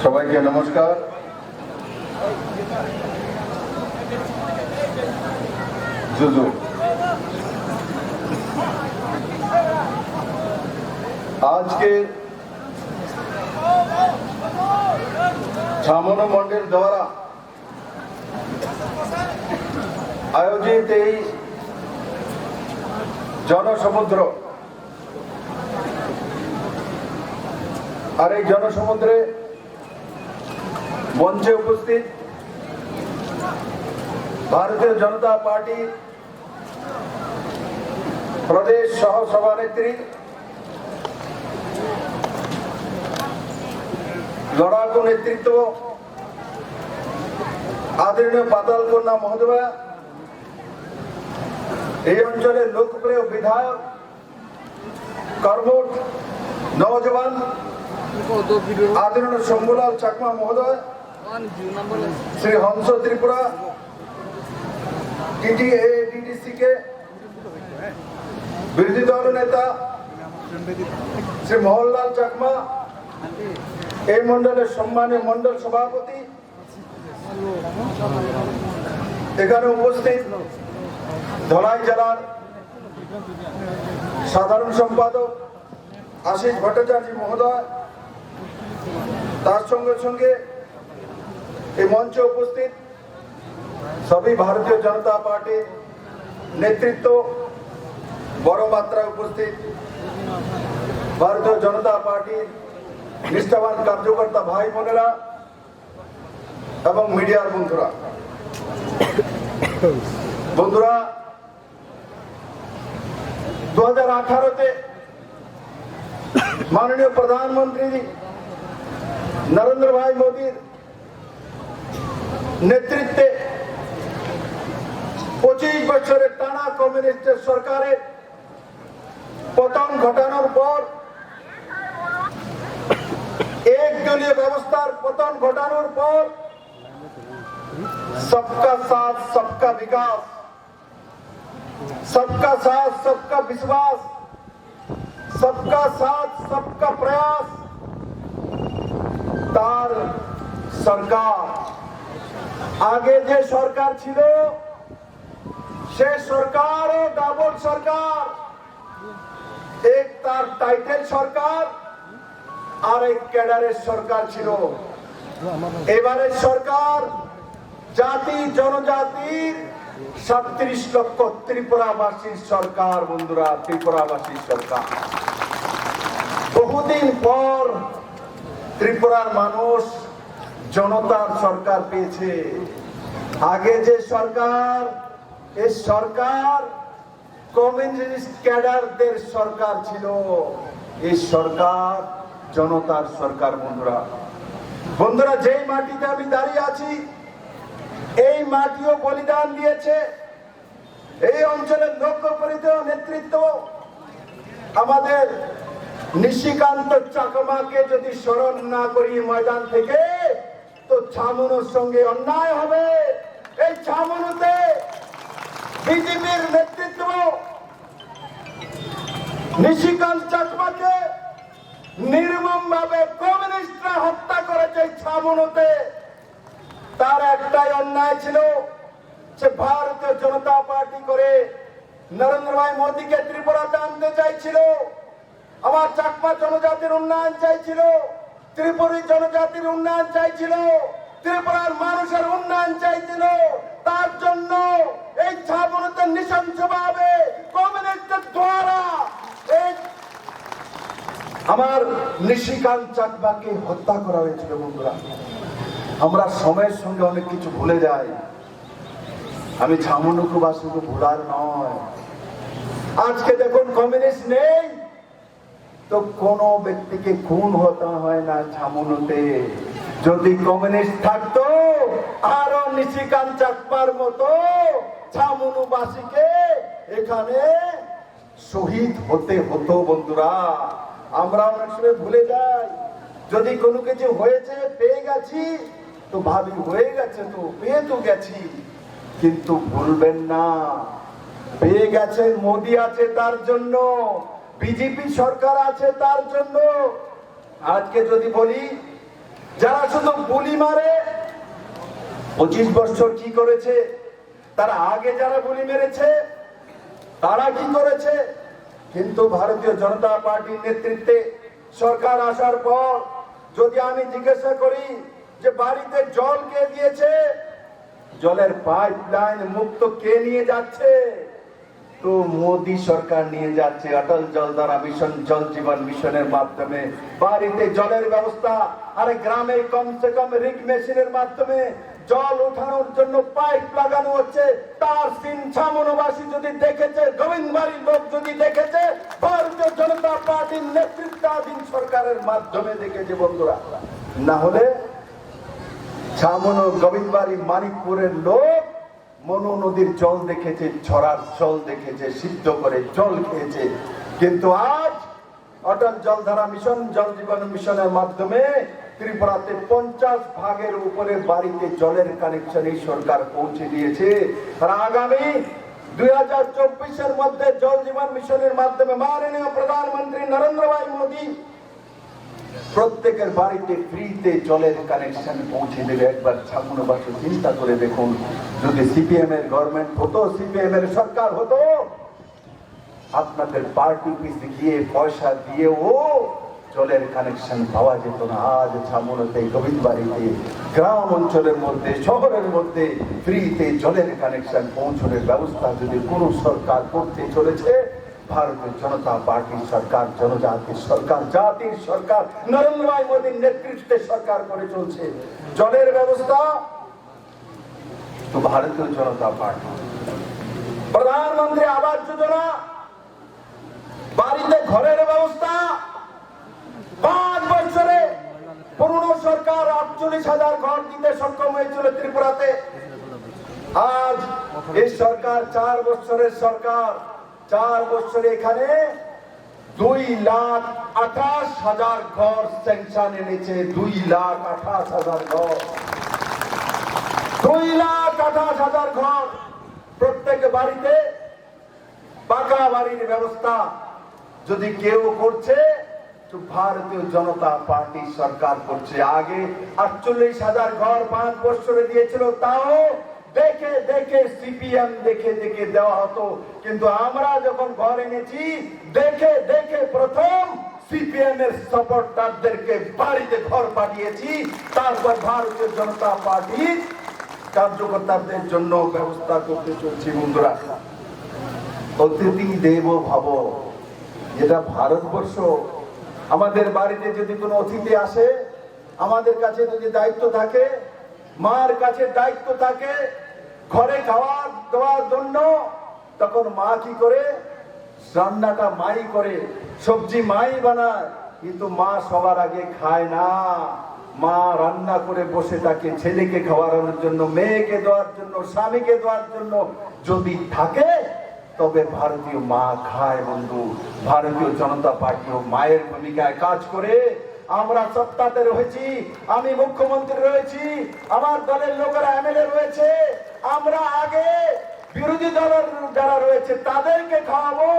সবাইকে নমস্কার। জুজু আজকে छामोनो मंडल द्वारा आयोजित जनसमुद्र और जनसमुद्रे मंचे उपस्थित भारतीय जनता पार्टी प्रदेश सह सभानेत्री लड़ाकू नेतृत्व आदरणीय पाताल कन्या महोदय अंचल लोकप्रिय विधायक कर्मठ नौजवान आदरणीय शंभुलाल चाकमा महोदय श्री हंस त्रिपुरा टीटीसी के विरोधी दल नेता श्री मोहनलाल चाकमा मंडल सम्मान्य मंडल सभापति उपस्थित धलाई जिलार साधारण सम्पादक आशीष भट्टाचार्य महोदय तार संगे संगे मंचे उपस्थित सभी भारतीय जनता पार्टी नेतृत्व बड़ मात्रा उपस्थित भारतीय जनता पार्टी निष्ठावान कार्यकर्ता भाई बोनेरा एवं मीडियार बंधुरा बंधुरा 2018 माननीय प्रधानमंत्री नरेंद्र भाई मोदी नेतृत्वे 25 बछर टाना कम्युनिस्ट सरकार पतन घटानोर पर एक दलीय व्यवस्थार पतन घटानोर पर सबका साथ सबका विकास, सबका साथ सबका विश्वास, सबका साथ सबका प्रयास तार सरकार आगे जे सरकार छिलो से सरकार डाबल सरकार एक तार टाइटेल सरकार और एक कैडारेर सरकार छिलो एबारे सरकार जाति जनजातिर 37 लक्ष त्रिपुरावासी सरकार बंधुरा त्रिपुरावासी सरकार बहुदिन पर त्रिपुरार मानुष जनतार सरकार पेয়েছে आगे जे सरकार এই सरकार कम्युनिस्ट कैडारদের सरकार छिलो এই सरकार जनतार सरकार बंधुरा बंधुरा जे माटीते आमी दाঁড়িয়ে আছি এই মাটিও বলিদান দিয়েছে এই অঞ্চলের লোকপ্রিয় নেতৃত্ব আমাদের নিশিকান্ত চাকমাকে যদি স্মরণ না করি ময়দান থেকে তো ছামনুর সঙ্গে অন্যায় হবে এই ছামনুতে বিজেপির নেতৃত্ব নিশিকান্ত চাকমাকে নির্মমভাবে কমিউনিস্টরা হত্যা করেছে ছামনুতে তার একটাই অন্যায় ছিল যে ভারতীয় জনতা পার্টি করে নরেন্দ্র ভাই মোদীকে ত্রিপুরাতে আনতে চাইছিল আমার চাকমা জনজাতির উন্নয়ন চাইছিল ত্রিপুরী জনজাতির উন্নয়ন চাইছিল ত্রিপুরার মানুষের উন্নয়ন চাইছিল তার জন্য এই ছামনুতে নৃশংসভাবে কমিউনিস্টদের দ্বারা এই আমার নিশিকান্ত চাকমাকে হত্যা করা হয়েছিল বন্ধুরা আমরা সময়ের সঙ্গে অনেক কিছু ভুলে যাই আমি ছামনুবাসীকে ভুলার নয় আজকে দেখুন কমিউনিস্ট নেই তো কোনো ব্যক্তিকে খুন হতে হয় না ছামনুতে যদি কমিউনিস্ট থাকতো আরো নিশিকান্ত চাকমার মতো ছামনুবাসীকে এখানে শহীদ হতে হতো বন্ধুরা আমরা অনেক সময় ভুলে যাই যদি কোনো কিছু হয়েছে পেয়ে গেছি তো ভাবি হয়ে গেছে তো পেয়ে তো গেছি কিন্তু ভুলবেন না পেয়ে গেছেন মোদি আছে তার জন্য বিজেপি সরকার আছে তার জন্য আজকে যদি বলি যারা শুধু গুলি মারে 25 বছর কি করেছে, তারা আগে যারা গুলি মেরেছে তারা কি করেছে। কিন্তু ভারতীয় জনতা পার্টির নেতৃত্বে সরকার আসার পর যদি আমি জিজ্ঞাসা করি যে বাড়িতে জল কে দিয়েছে, জলের পাইপলাইন মুক্ত কে নিয়ে যাচ্ছে, তো মোদী সরকার নিয়ে যাচ্ছে। অটল জলধারা মিশন, জল জীবন মিশনের মাধ্যমে বাড়িতে জলের ব্যবস্থা, আর গ্রামে কমসে কম রিক মেশিনের মাধ্যমে জল উঠানোর জন্য পাইপ লাগানো হচ্ছে। তার সিন ছামনবাসী যদি দেখেছে, গোবিন্দবাড়ির লোক যদি দেখেছে, ভারতীয় জনতা পার্টির নেতৃত্বাধীন সরকারের মাধ্যমে দেখেছে বন্ধুরা। না হলে ছামন, গোবিন্দবাড়ি, মানিকপুরের লোক মনু নদীর জল দেখেছে, ছড়ার জল দেখেছে, সিদ্ধ করে জল খেয়েছে। কিন্তু আজ অটল জলধারা মিশন, জল জীবন মিশনের মাধ্যমে ত্রিপুরাতে 50 ভাগের উপরে বাড়িতে জলের কানেকশন এই সরকার পৌঁছে দিয়েছে। আর আগামী 2024-এর মধ্যে জল জীবন মিশনের মাধ্যমে মাননীয় প্রধানমন্ত্রী নরেন্দ্র ভাই মোদী প্রত্যেকের বাড়িতে ফ্রিতে জলের কানেকশন পৌঁছে দেবে। একবার ছামনবাসী চিন্তা করে দেখুন, যদি সিপিএম এর গভর্নমেন্ট হতো, সিপিএম এর সরকার হতো, আপনাদের পার্টি অফিসে গিয়ে পয়সা দিয়েও জলের কানেকশন পাওয়া যেত না। আজ ছামনতে, গোবিন্দবাড়িতে, গ্রাম অঞ্চলের মধ্যে, শহরের মধ্যে ফ্রিতে জলের কানেকশন পৌঁছানোর ব্যবস্থা যদি কোন সরকার করতে চলেছে, ভারতীয় জনতা পার্টির সরকার, জনজাতির সরকার, জাতির সরকার, নরেন্দ্র ভাই মোদীর নেতৃত্বে সরকার করে চলছে। জলের ব্যবস্থা তো ভারতীয় জনতা পার্টি। প্রধানমন্ত্রী আবাস যোজনা, বাড়িতে ঘরের ব্যবস্থা, 5 বছরে পুরনো সরকার 48,000 ঘর দিতে সক্ষম হয়েছিল ত্রিপুরাতে। আজ এই সরকার 4 বছরের সরকার, 4 বছরে এখানে 2,28,000 ঘর স্যাংশন এনেছে। 2,28,000 ঘর, 2,28,000 ঘর। প্রত্যেক বাড়িতে পাকা বাড়ির ব্যবস্থা যদি কেউ করছে তো ভারতীয় জনতা পার্টি সরকার করছে। আগে 48,000 ঘর 5 বছরে দিয়েছিল, তাও দেখে দেখে সিপিএম দেখে দেখে দেওয়া হতো। কিন্তু আমরা যখন ঘর এনেছি, দেখে দেখে প্রথম সিপিএম এর সাপোর্টারদেরকে বাড়িতে ঘর পাঠিয়েছি, তারপর ভারতীয় জনতা পার্টির কার্যকর্তাদের জন্য ব্যবস্থা করতে চলছি। বন্ধুরা, অতিথি দেব ভব, যেটা ভারতবর্ষ, আমাদের বাড়িতে যদি কোনো অতিথি আসে, আমাদের কাছে যদি দায়িত্ব থাকে, মার কাছে দায়িত্ব থাকে ঘরে খাওয়া দেওয়ার জন্য, তখন মা কি করে, রান্নাটা মাই করে, সবজি মাই বানায়। কিন্তু মা সবার আগে খায় না, মা রান্না করে বসে থাকে ছেলেকে খাওয়ানোর জন্য, মেয়েকে দেওয়ার জন্য, স্বামীকে দেওয়ার জন্য। যদি থাকে তবে ভারতীয় মা খায়। বন্ধু, ভারতীয় জনতা পার্টিও মায়ের ভূমিকায় কাজ করে। আমরা সত্তাতে রয়েছি, আমি মুখ্যমন্ত্রী রয়েছি, আমার দলের লোকেরা এমএলএ রয়েছে। আমরা আগে বিরোধী দলের যারা রয়েছে তাদেরকে খাওয়াবো,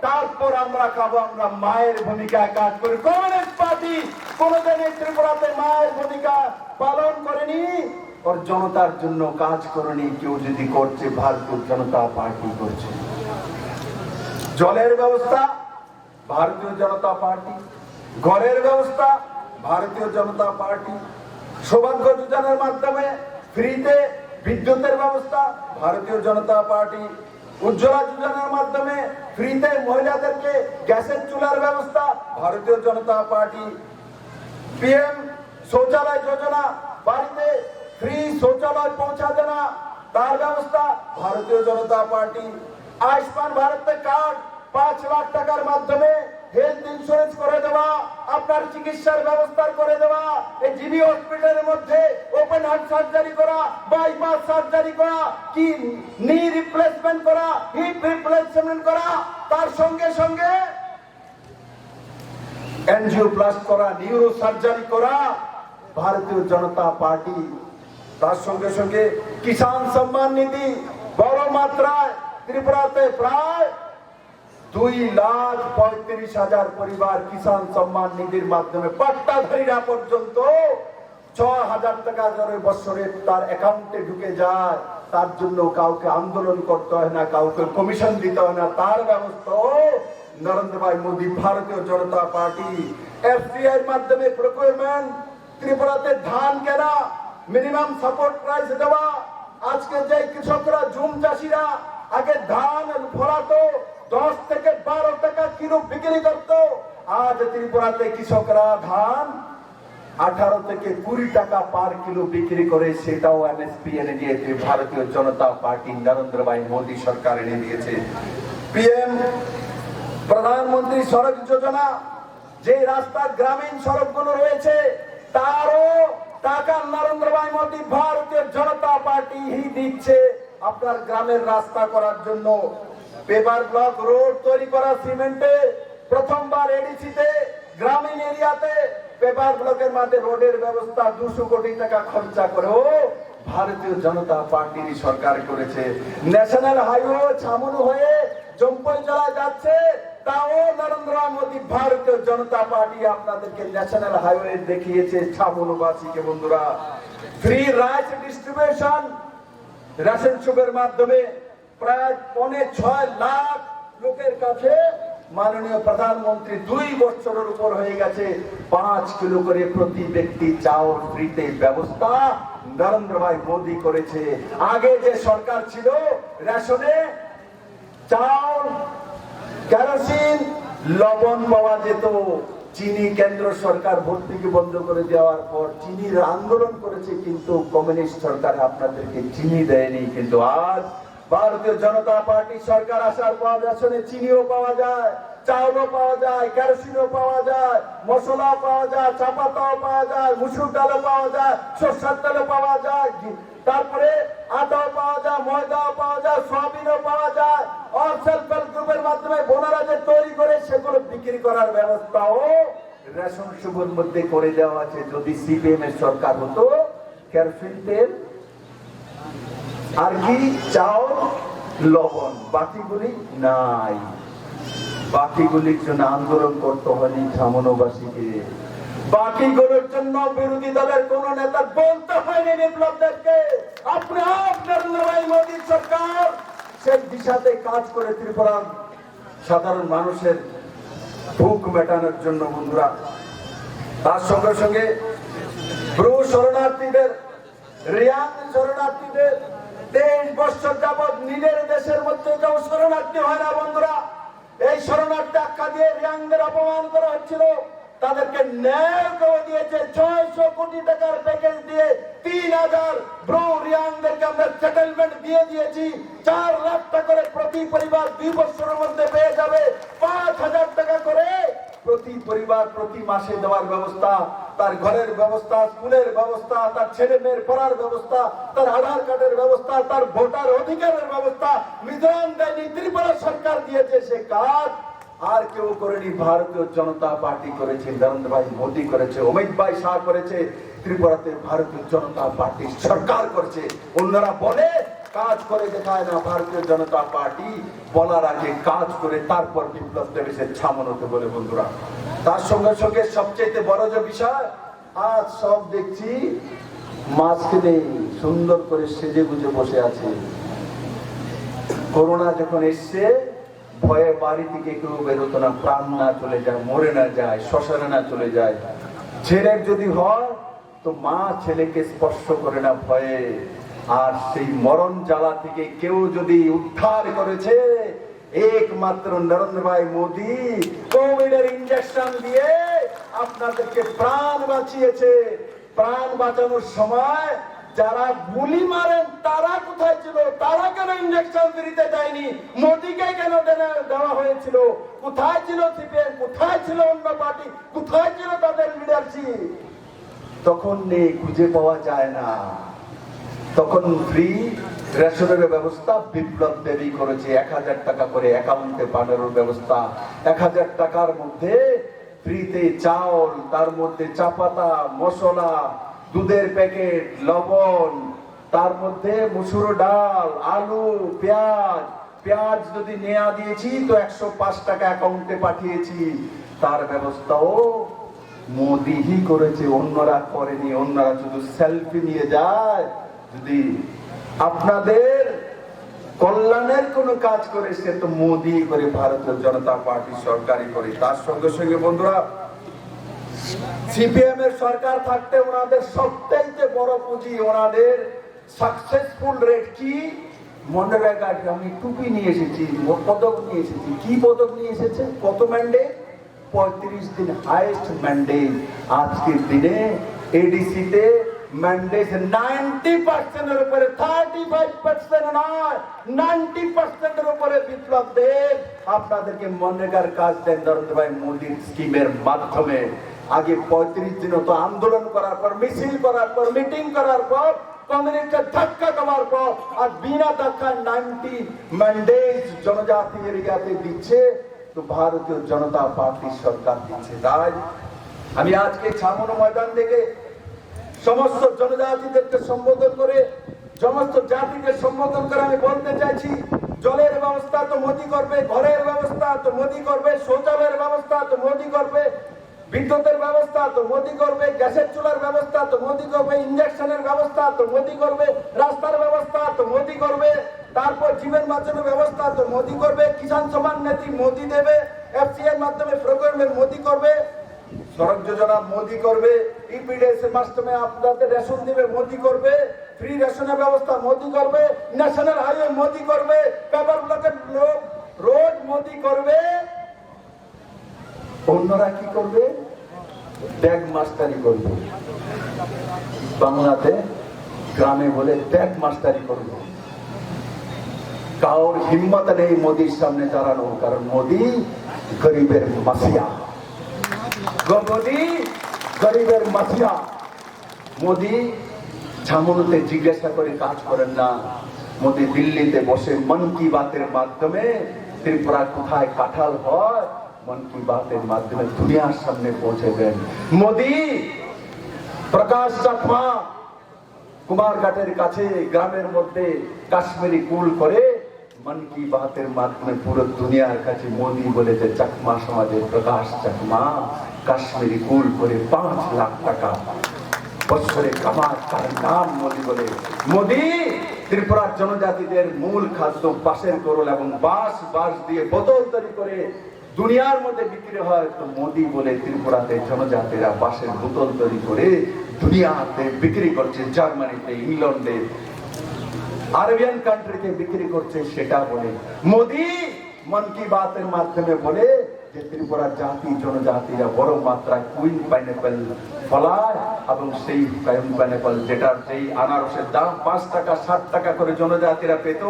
তারপর আমরা খাবো। আমরা মায়ের ভূমিকায় কাজ করি। কমিউনিস্ট পার্টি কোনোদিন ত্রিপুরাতে মায়ের ভূমিকা পালন করেনি, ওর জনতার জন্য কাজ করেনি। কেউ যদি করছে, ভারতীয় জনতা পার্টি করছে। জলের ব্যবস্থা ভারতীয় জনতা পার্টি, ঘরের ব্যবস্থা ভারতীয় জনতা পার্টি, সৌভাগ্য যোজনার মাধ্যমে ফ্রিতে বিদ্যুতের ব্যবস্থা ভারতীয় জনতা পার্টি, উজ্জ্বলা যোজনার মাধ্যমে ফ্রিতে মহিলাদেরকে গ্যাসের চুলার ব্যবস্থা ভারতীয় জনতা পার্টি, পিএম শৌচালয় যোজনা, বাড়িতে ফ্রি শৌচালয় পৌঁছা দেনা তার ব্যবস্থা ভারতীয় জনতা পার্টি, আয়ুষ্মান ভারত কার্ড 5 লাখ টাকার মাধ্যমে হেলথ ইন্স্যুরেন্স করে দেওয়া, আপনার চিকিৎসার ব্যবস্থা করে দেওয়া, এই জিবি হসপিটালের মধ্যে ওপেন হার্ট সার্জারি করা, বাইপাস সার্জারি করা, কি নি রিপ্লেসমেন্ট করা, হিপ রিপ্লেসমেন্ট করা, তার সঙ্গে সঙ্গে এনজিওপ্লাস্টি করা, নিউরো সার্জারি করা ভারতীয় জনতা পার্টি। তার সঙ্গে সঙ্গে কিষাণ সম্মান নিধি বড় মাত্রায় ত্রিপুরাতে প্রায় 2,35,000 পরিবার কিষাণ সম্মান নিধির মাধ্যমে পাট্টাধারীরা পর্যন্ত 6,000 টাকা করে বছরে তার অ্যাকাউন্টে ঢুকে যায়, তার জন্য কাউকে আন্দোলন করতে হয় না, কাউকে কমিশন দিতে হয় না, তার ব্যবস্থা নরেন্দ্র ভাই মোদী ভারতীয় জনতা পার্টি। এফসিআই এর মাধ্যমে প্রকিউরমেন্ট, ত্রিপুরাতে ধান কেনা, মিনিমাম সাপোর্ট প্রাইস দেওয়া। আজকে যে কৃষকরা জুম চাষিরা আগে ধান ফলাতো 10 থেকে 12 টাকা কিলো বিক্রি করত, আজ ত্রিপুরাতে কৃষকরা ধান 18 থেকে 20 টাকা পার কিলো বিক্রি করে, সেটাও এমএসপি এনে দিয়েছে ভারতীয় জনতা পার্টি নরেন্দ্র ভাই মোদী সরকার এনে দিয়েছে। পিএম প্রধানমন্ত্রী সড়ক যোজনা, যে রাস্তা গ্রামীণ সড়কগুলো রয়েছে তারও টাকা নরেন্দ্র ভাই মোদী ভারতীয় জনতা পার্টি দিচ্ছে আপনার গ্রামের রাস্তা করার জন্য। পেপার ব্লক রোড তৈরি করা, সিমেন্টে প্রথমবার এডিসিতে গ্রামীণ এরিয়াতে পেপার ব্লকের মাঝে রোডের ব্যবস্থা 200 কোটি টাকা খরচা করেও ভারতীয় জনতা পার্টির সরকার করেছে। ন্যাশনাল হাইওয়ে ছামনু হয়ে জম্পই জেলায় যাচ্ছে, তাও নরেন্দ্র মোদী ভারতীয় জনতা পার্টি আপনাদেরকে ন্যাশনাল হাইওয়ে দেখিয়েছে ছামনুবাসীকে। বন্ধুরা, ফ্রি রাইস ডিস্ট্রিবিউশন, রেশন শপের মাধ্যমে প্রায় 6.25 লাখ লোকের কাছে মাননীয় প্রধানমন্ত্রী 2 বছরের উপর হয়ে গেছে 5 কিলো করে প্রতি ব্যক্তি চাউল ফ্রিতে ব্যবস্থা নরেন্দ্র ভাই মোদী করেছে। আগে যে সরকার ছিল রেশনে চাউল, কেরোসিন, লবণ পাওয়া যেত, চিনি কেন্দ্র সরকার ভর্তুকি বন্ধ করে দেওয়ার পর চিনির আন্দোলন করেছে, কিন্তু কমিউনিস্ট সরকার আপনাদেরকে চিনি দেয়নি। কিন্তু আজ ভারতীয় জনতা পার্টি সরকার আসার পর রেশনে চিনিও পাওয়া যায়, চাউলও পাওয়া যায়, কেরোসিনও পাওয়া যায়, মশলা পাওয়া যায়, চাপাতাও পাওয়া যায়, মুসুর ডালও পাওয়া যায়, সরষের তেলও পাওয়া যায়, তারপরে আটাও পাওয়া যায়, ময়দাও পাওয়া যায়, সয়াবিনও পাওয়া যায়। আর সেলফ হেল্প গ্রুপের মাধ্যমে বোনারা যে তৈরি করে সেগুলো বিক্রি করার ব্যবস্থাও রেশন শপের মধ্যে করে দেওয়া আছে। যদি সিপিএম এর সরকার হতো, কেরোসিন তেল আর কি চাউল, লবণ, বাকিগুলি নাই। বাকিগুলির জন্য আন্দোলন করতে হয়নি ছামনুবাসীকে, বাকিগুলোর জন্য বিরোধী দলের কোন নেতা বলতে হয়নি বিপ্লবদেরকে। আপনার নরেন্দ্র ভাই মোদী সরকার সেই দিশাতে কাজ করে ত্রিপুরার সাধারণ মানুষের ভুক মেটানোর জন্য। বন্ধুরা, তার সঙ্গে সঙ্গে ব্রু শরণার্থীদের, রিয়াং শরণার্থীদের 23 বছর যাবৎ নিজের দেশের মধ্যে কেউ শরণার্থী হয় না। বন্ধুরা, এই শরণার্থী আখ্যা দিয়ে রিয়াংদের অপমান করা হচ্ছিল, তাদেরকে ন্যায় করে দিয়েছে 600 কোটি টাকার প্যাকেজ দিয়ে 3000 ব্রু রিয়াংদেরকে আমরা সেটেলমেন্ট দিয়ে দিয়েছি। 4 লাখ টাকা করে প্রতি পরিবার 2 বছরের মধ্যে পেয়ে যাবে। 5000 টাকা করে প্রতি পরিবার প্রতি মাসে দেওয়ার ব্যবস্থা, তার ঘরের ব্যবস্থা, স্কুলের ব্যবস্থা, তার ছেলে মেয়ের পড়ার ব্যবস্থা, তার আধার কার্ডের ব্যবস্থা, তার ভোটার অধিকারের ব্যবস্থা মিজোরাম দেয়নি, ত্রিপুরা সরকার দিয়েছে। সে কাজ আর কেউ করেনি, ভারতীয় জনতা পার্টি করেছে, নরেন্দ্র ভাই মোদী করেছে, অমিত ভাই শাহ করেছে। ত্রিপুরাতে ভারতীয় জনতা পার্টি সরকার করেছে। অন্যরা বলে কাজ করে দেখায় না, ভারতীয় জনতা পার্টি বলার আগে কাজ করে তারপর বিপ্লব দেবেছে ছামনুতে বলে। বন্ধুরা, তার সঙ্গে সঙ্গে সবচেয়ে বড় যে বিষয়, আজ সব দেখছি মাস্ক নেই, সুন্দর করে সেজে গুজে বসে আছে। করোনা যখন এসছে ভয়ে বাড়ি থেকে কেউ বেরোতো না, প্রাণ না চলে যায়, মরে না যায়, শ্মশানে না চলে যায়। ছেলের যদি হয় তো মা ছেলেকে স্পর্শ করে না ভয়ে। আর সেই মরণ জ্বালা থেকে কেউ যদি উদ্ধার করেছে একমাত্র নরেন্দ্র ভাই মোদী। কোভিডের ইনজেকশন দিয়ে আপনাদেরকে প্রাণ বাঁচিয়েছে। প্রাণ বাঁচানোর সময় যারা গুলি মারেন তারা কোথায় ছিল? তারা কেন ইনজেকশন দিতে যায়নি? মোদীকে কেন দেওয়া হয়েছিল? কোথায় ছিল সিপিএম? কোথায় ছিল অন্য পার্টি? কোথায় ছিল তাদের লিডারশিপ? তখন নেই, খুঁজে পাওয়া যায় না। তখন ফ্রি রেশনের ব্যবস্থা বিপ্লব দেবী করেছে। 1000 টাকা করে অ্যাকাউন্টে পাঠানোর ব্যবস্থা। 1000 টাকার মধ্যে ফ্রিতে চাউল, তার মধ্যে চাপাতা, মশলা, দুধের প্যাকেট, লবণ, তার মধ্যে মুসুর ডাল, আলু, পেঁয়াজ। পেঁয়াজ যদি নেয়া দিয়েছি তো 105 টাকা অ্যাকাউন্টে পাঠিয়েছি, তার ব্যবস্থাও মোদি হি করেছে, অন্যরা করেনি, অন্যরা শুধু সেলফি নিয়ে যায়। যদি আপনাদের কল্যাণের কোনো কাজ করে সে তো মোদি করে, ভারতীয় জনতা পার্টি সরকারই করে। তার সঙ্গে সঙ্গে বন্ধুরা, সিপিএম এর সরকার থাকতে ওনাদের সবচাইতে বড় পুঁজি, ওনাদের সাকসেসফুল রেট কি মনে রাখা। আমি টুপি নিয়ে এসেছি, পদক নিয়ে এসেছি। কি পদক নিয়ে এসেছে? কত ম্যান্ডেট? 35 দিন হাইয়েস্ট ম্যান্ডেট। আজকের দিনে এডিসি তে ম্যান্ডেট 90% এর উপরে, 35% নয়, 90% এর উপরে বিপ্লব দেব আপনাদেরকে মনরেগার কাজ দেন নরেন্দ্র ভাই মোদীর স্কিমের মাধ্যমে। আগে 35 দিন তো আন্দোলন করার পর, মিছিল করার পর, মিটিং করার পর, কমিউনিস্টের ধাক্কা দেওয়ার পর, আর বিনা ধাক্কায় 90 ম্যান্ডেট জনজাতি এরিয়াতে দিচ্ছে তো ভারতীয় জনতা পার্টি সরকার দিচ্ছে। তাই আমি আজকে ছামনো ময়দান থেকে সমস্ত জনজাতিদেরকে সম্বোধন করে, সমস্ত জাতিকে সম্বোধন করে আমি বলতে চাইছি, জলের ব্যবস্থা তো মোদি করবে, ঘরের ব্যবস্থা তো মোদি করবে, শৌচালয়ের ব্যবস্থা তো মোদি করবে, বিদ্যুতের ব্যবস্থা তো মোদি করবে, গ্যাসের চুলার ব্যবস্থা তো মোদি করবে, ইঞ্জেকশনের ব্যবস্থা তো মোদি করবে, রাস্তার ব্যবস্থা তো মোদি করবে, তারপর জীবন বাঁচানোর ব্যবস্থা তো মোদি করবে, কিষাণ সম্মান নিধি মোদি দেবে, এফসিআই এর মাধ্যমে প্রকল্পের মোদি করবে, সড়ক যোজনা মোদি করবে, ইপিডিএস এর মাধ্যমে আপনাদের রেশন দিবে মোদি করবে, ফ্রি রেশনের ব্যবস্থা মোদি করবে, ন্যাশনাল হাইওয়ে মোদি করবে, পেপার ব্লকের রোড মোদি করবে। অন্যরা কি করবে? ব্যাগ মাস্টারি করবে। বাংলাতে গ্রামে বলে ব্যাগ মাস্টারি করবে। কারোর হিম্মত নেই মোদির সামনে দাঁড়ানো, কারণ মোদি গরিবের মাফিয়া। মোদি গরিবের মাফিয়া। মোদি ছামনুতে জিজ্ঞাসা করে কাজ করেন না। মোদি দিল্লিতে বসে মন কি বাতের মাধ্যমে ত্রিপুরা কোথায় কাঁঠাল হয়, মন কি বাতের মাধ্যমে দুনিয়ার সামনে পৌঁছে দেন। মোদি প্রকাশ চাকমা কুমারঘাটের কাছে গ্রামের মধ্যে কাশ্মীরি কুল করে মন কি বাতের মাধ্যমে পুরো দুনিয়ার কাছে মোদি বলেছে চাকমা সমাজের প্রকাশ চাকমা কাশ্মীরি কুল করে 5 লাখ টাকা বছরে কামার, তার নাম মোদি বলে। মোদি ত্রিপুরার জনজাতিদের মূল খাদ্য বাঁশের কোরল এবং বাঁশ দিয়ে বোতল তৈরি করে দুনিয়ার মধ্যে বিক্রি হয়। তো মোদি বলে ত্রিপুরাতে জনজাতিরা বাঁশের বোতল তৈরি করে দুনিয়াতে বিক্রি করছে, জার্মানিতে, ইংল্যান্ডে, আরবিয়ান কান্ট্রিতে বিক্রি করছে, সেটা বলে। মোদি মন কি বাতের মাধ্যমে বলে যে ত্রিপুরার জাতি জনজাতিরা বড় মাত্রায় কুইন পাইনাপেল ফলায় এবং সেই কুইন পাইনাপেল যেটা যেই আনারসের দাম 5 টাকা 60 টাকা করে জনজাতিরা পেত,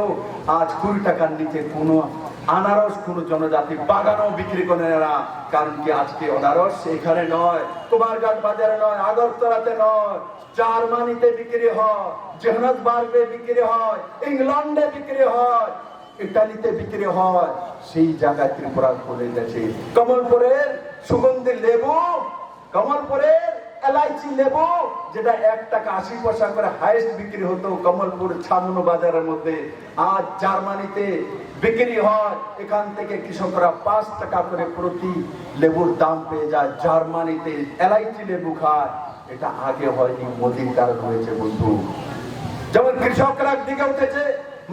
আজ 20 টাকার নিচে কোনো আনারস কোনো জনজাতি বাগানও বিক্রি করে না। কারণ কি আজকে আনারস এখানে নয়, কুমারঘাট বাজারে নয়, আগরতলাতে নয়, জার্মানিতে বিক্রি হয়, জোহান্সবার্গে বিক্রি হয়, ইংল্যান্ডে বিক্রি হয়, ইটালিতে বিক্রি হয়। সেই জায়গায় ত্রিপুরা খুলে গেছে। কমলপুরের সুগন্ধি লেবু, কমলপুরের এলাইচি লেবু যেটা 1 টাকা 80 পয়সা করে হাইস্ট বিক্রি হতো কমলপুর ছামনো বাজারের মধ্যে, আজ জার্মানিতে বিক্রি হয়। এখান থেকে কৃষকরা 5 টাকা করে প্রতি লেবুর দাম পেয়ে যায়। জার্মানিতে এলাইচি লেবু খায়। এটা আগে হয়নি, মোদির কারণ হয়েছে বন্ধু। যেমন কৃষকরা দিকে উঠেছে,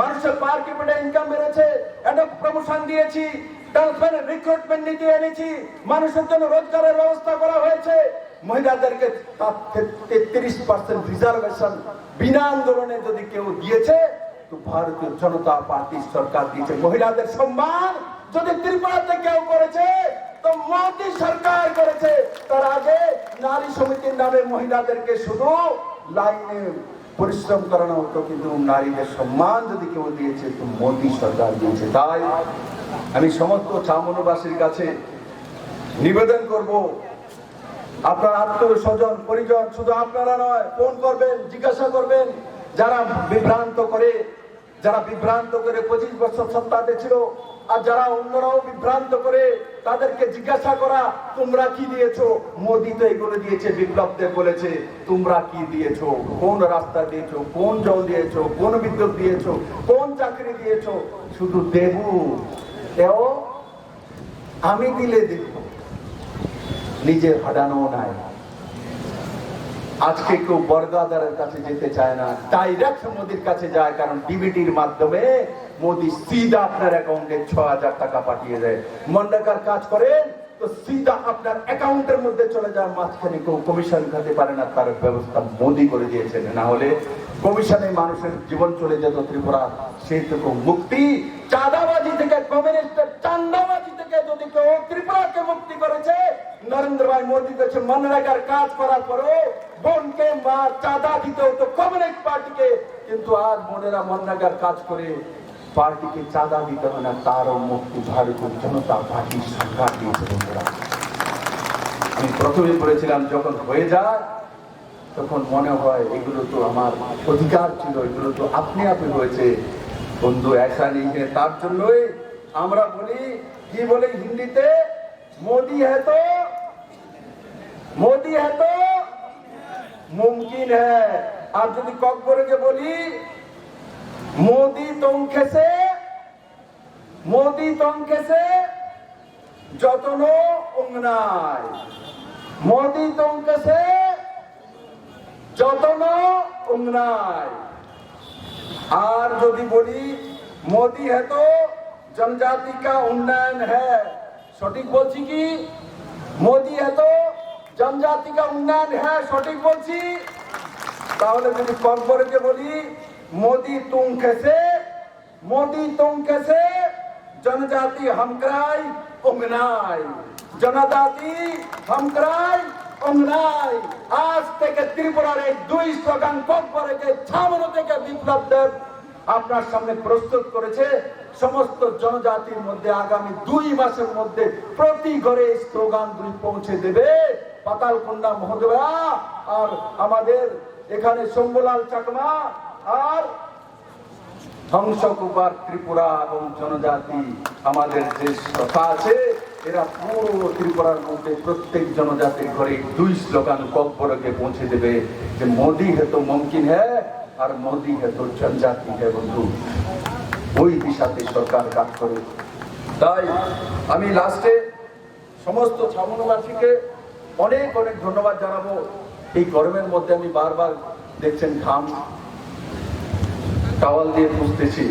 মানুষের পার ক্যাপিটাল ইনকাম বেড়েছে, একটা প্রমোশন দিয়েছি, ট্রান্সফার রিক্রুটমেন্ট নীতি এনেছি, মানুষের জন্য রোজগারের ব্যবস্থা করা হয়েছে, মহিলাদেরকে 33% রিজার্ভেশন বিনা আন্দোলনে যদি কেউ দিয়েছে তো ভারতীয় জনতা পার্টি সরকার দিয়েছে। মহিলাদের সম্মান যদি ত্রিপুরাতে কেউ করেছে তো মোদী সরকার করেছে। তার আগে নারী সমিতির নামে মহিলাদেরকে শুধু লাইনে পরিশ্রম করানো হতো, কিন্তু নারীদের সম্মান যদি কেউ দিয়েছে তো মোদী সরকার দিয়েছে। তাই আমি সমস্ত ছামনুবাসীর কাছে নিবেদন করব, আপনার আত্মীয় স্বজন পরিজন শুধু আপনারা নয়, ফোন করবেন, জিজ্ঞাসা করবেন, যারা বিভ্রান্ত করে 25 বছর সত্তাতে ছিল, আর যারা অন্যরাও বিভ্রান্ত করে তাদেরকে জিজ্ঞাসা করা, তোমরা কি দিয়েছো? মোদি তো এগুলো দিয়েছে, বিপ্লবদের বলেছে তোমরা কি দিয়েছো, কোন রাস্তা দিয়েছো, কোন জল দিয়েছো, কোন বিদ্যুৎ দিয়েছো, কোন চাকরি দিয়েছো? শুধু দেবু এও আমি দিলে দেব, নিজে হারানো নাই। আজকে কেউ বর্গাদারের কাছে যেতে চায় না, ডাইরেক্ট মোদির কাছে যায়, কারণ ডিবিটির মাধ্যমে মোদি সিধা আপনার অ্যাকাউন্টে ৬০০০ টাকা পাঠিয়ে দেয়। মন্ডাকার কাজ করেন তো সিধা আপনার অ্যাকাউন্টের মধ্যে চলে যায়, মাঝখানে কেউ কমিশন খেতে পারে না, তার ব্যবস্থা মোদি করে দিয়েছেন। না হলে কমিশনে মানুষের জীবন চলে যেত ত্রিপুরা। সেইটুকু মুক্তি চাঁদাবাজি থেকে, কমিউনিস্টের চাঁদাবাজি থেকে যদি কেউ ত্রিপুরাকে মুক্তি করেছে, নরেন্দ্র ভাই মোদি কাছে মনরেগার কাজ করার পরেও বোনকে মা চাঁদা দিতে হতো কমিউনিস্ট পার্টিকে, কিন্তু আজ বোনেরা মনরেগার কাজ করে পার্টিকে চাঁদা দিতে হয় না, তারও মুক্তি ভারতীয় জনতা পার্টি সরকার দিয়েছে। বন্ধুরা, আমি প্রথমে বলেছিলাম যখন হয়ে যায় তখন মনে হয় এগুলো তো আমার অধিকার ছিল, এগুলো তো আপনি আপনি হয়েছে। বন্ধু ऐसा नहीं है। তার জন্যই আমরা বলি, কি বলে হিন্দিতে, মোদি है तो मुमकिन है। আর যদি ককবরকে বলি, मोदी तोंखे से যতনো উংনাই, मोदी तोंखे से যতনো উংনাই। আর যদি বলি मोदी है तो जनजाति का उन्नयन है, সঠিক বলছি কি? मोदी है तो जनजाति का उन्नयन है, সঠিক বলছি? তাহলে যদি ককবরকে বলি, मोदी तुम कैसे जनजाति हमक्राई उंगनाई, जनजाति हमक्राई उंगनाई। আজ থেকে ত্রিপুরার এই দুই স্লোগান ককবরকে ছামনো থেকে বিপ্লব দেব আপনার সামনে প্রস্তুত করেছে। সমস্ত জনজাতির মধ্যে আগামী 2 মাসের মধ্যে প্রতি ঘরে স্লোগান দুই পৌঁছে দেবে পাতালকন্যা মহোদয়া আর আমাদের এখানে শম্ভুলাল চাকমা আর হংসকুমার ত্রিপুরা এবং জনজাতি আমাদের যে সত্তা আছে, এরা পুরো ত্রিপুরার মধ্যে প্রত্যেক জনজাতির ঘরে 2 স্লোগান ককবরকে পৌঁছে দেবে যে মোদি है तो मुमकिन है আর মোদি है तो जनजाति है। বন্ধু, ওই দিশাতে সরকার কাজ করে। তাই আমি লাস্টে সমস্ত ছামনবাসীকে অনেক অনেক ধন্যবাদ জানাবো। এই গরমের মধ্যে আমি বারবার দেখছেন ঘাম টাওয়াল দিয়ে মুছতেছি,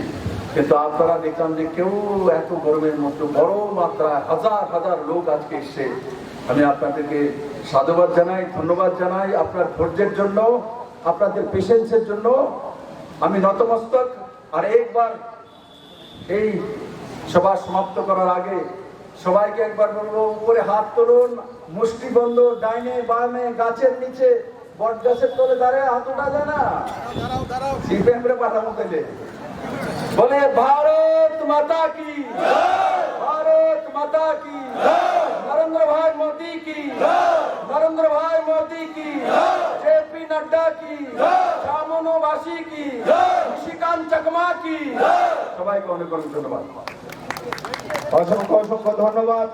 কিন্তু আপনারা দেখলাম যে কেউ এত গরমের মধ্যে বড় মাত্রায় হাজার হাজার লোক আজকে এসছে। আমি আপনাদেরকে সাধুবাদ জানাই, ধন্যবাদ জানাই আপনার ধৈর্যের জন্য, আপনাদের পেশেন্সের জন্য। আমি নতমস্তক। আর একবার এই সভা সমাপ্ত করার আগে সবাইকে একবার বলবো, উপরে হাত তুলুন, মুষ্টি বন্ধ, ডাইনে বামে, গাছের নিচে, বট গাছের তলে দাঁড়িয়ে হাত উঠা যায় না, সিপিএম করে পাঠাবো তাইলে। বলে भारत माता की, भारत माता की, नरेंद्र भाई मोदी की, नरेंद्र भाई मोदी की, जेपी नड्डा की, ছামনবাসী की, নিশিকান্ত চাকমা की। সবাইকে অনেক অনেক ধন্যবাদ, অসংখ্য অসংখ্য ধন্যবাদ।